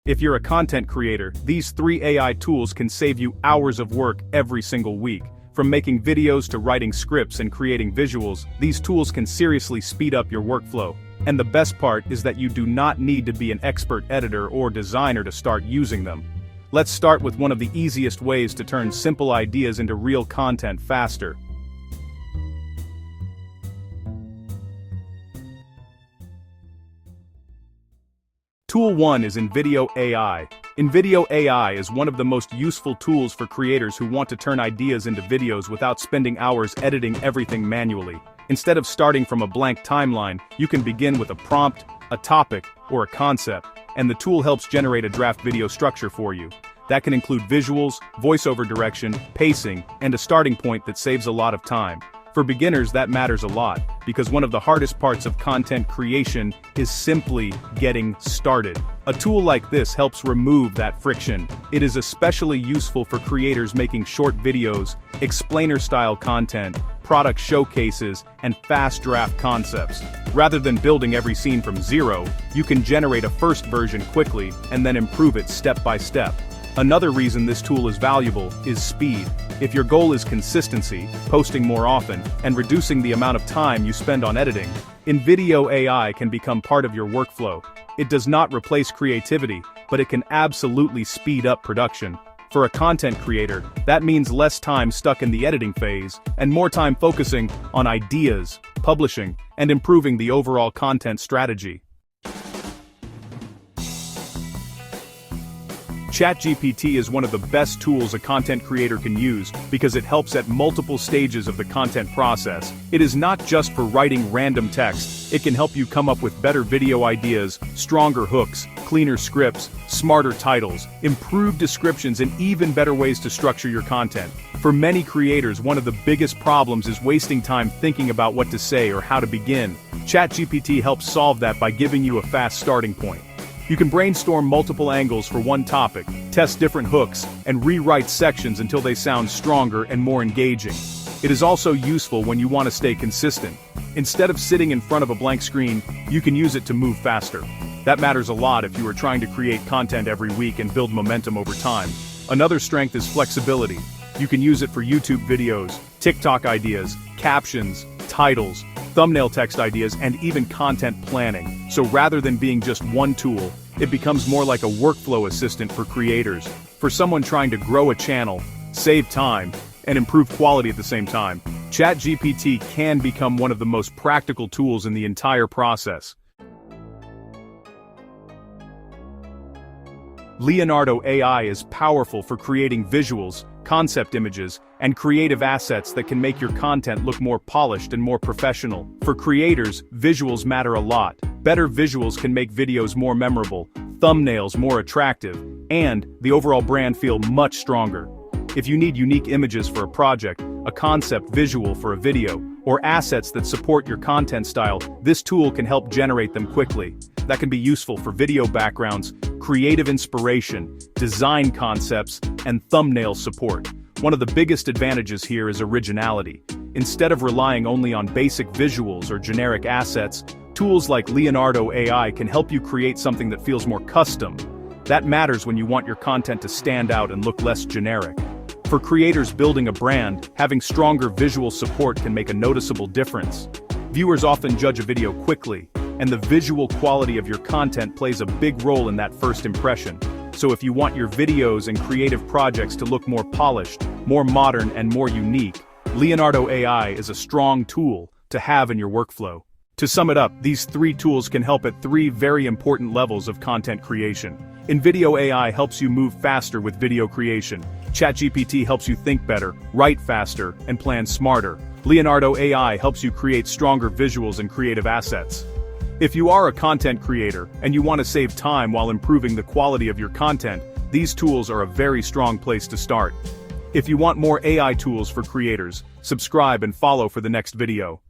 If you're a content creator, these 3 AI tools can save you hours of work every single week. From making videos to writing scripts and creating visuals, these tools can seriously speed up your workflow. And the best part is that you do not need to be an expert editor or designer to start using them. Let's start with one of the easiest ways to turn simple ideas into real content faster. Tool 1 is InVideo AI. InVideo AI is one of the most useful tools for creators who want to turn ideas into videos without spending hours editing everything manually. Instead of starting from a blank timeline, you can begin with a prompt, a topic, or a concept, and the tool helps generate a draft video structure for you. That can include visuals, voiceover direction, pacing, and a starting point that saves a lot of time. For beginners, that matters a lot, because one of the hardest parts of content creation is simply getting started. A tool like this helps remove that friction. It is especially useful for creators making short videos, explainer-style content, product showcases, and fast draft concepts. Rather than building every scene from zero, you can generate a first version quickly and then improve it step by step. Another reason this tool is valuable is speed. If your goal is consistency, posting more often, and reducing the amount of time you spend on editing, InVideo AI can become part of your workflow. It does not replace creativity, but it can absolutely speed up production. For a content creator, that means less time stuck in the editing phase, and more time focusing on ideas, publishing, and improving the overall content strategy. ChatGPT is one of the best tools a content creator can use because it helps at multiple stages of the content process. It is not just for writing random text. It can help you come up with better video ideas, stronger hooks, cleaner scripts, smarter titles, improved descriptions, and even better ways to structure your content. For many creators, one of the biggest problems is wasting time thinking about what to say or how to begin. ChatGPT helps solve that by giving you a fast starting point. You can brainstorm multiple angles for one topic, test different hooks, and rewrite sections until they sound stronger and more engaging. It is also useful when you want to stay consistent. Instead of sitting in front of a blank screen, you can use it to move faster. That matters a lot if you are trying to create content every week and build momentum over time. Another strength is flexibility. You can use it for YouTube videos, TikTok ideas, captions, titles, thumbnail text ideas, and even content planning. So rather than being just one tool, it becomes more like a workflow assistant for creators. For someone trying to grow a channel, save time, and improve quality at the same time, ChatGPT can become one of the most practical tools in the entire process. Leonardo AI is powerful for creating visuals, concept images, and creative assets that can make your content look more polished and more professional. For creators, visuals matter a lot. Better visuals can make videos more memorable, thumbnails more attractive, and the overall brand feel much stronger. If you need unique images for a project, a concept visual for a video, or assets that support your content style, this tool can help generate them quickly. That can be useful for video backgrounds, creative inspiration, design concepts, and thumbnail support. One of the biggest advantages here is originality. Instead of relying only on basic visuals or generic assets, tools like Leonardo AI can help you create something that feels more custom. That matters when you want your content to stand out and look less generic. For creators building a brand, having stronger visual support can make a noticeable difference. Viewers often judge a video quickly, and the visual quality of your content plays a big role in that first impression. So if you want your videos and creative projects to look more polished, more modern, and more unique, Leonardo AI is a strong tool to have in your workflow. To sum it up, these 3 tools can help at 3 very important levels of content creation. InVideo AI helps you move faster with video creation. ChatGPT helps you think better, write faster, and plan smarter. Leonardo AI helps you create stronger visuals and creative assets. If you are a content creator and you want to save time while improving the quality of your content, these tools are a very strong place to start. If you want more AI tools for creators, subscribe and follow for the next video.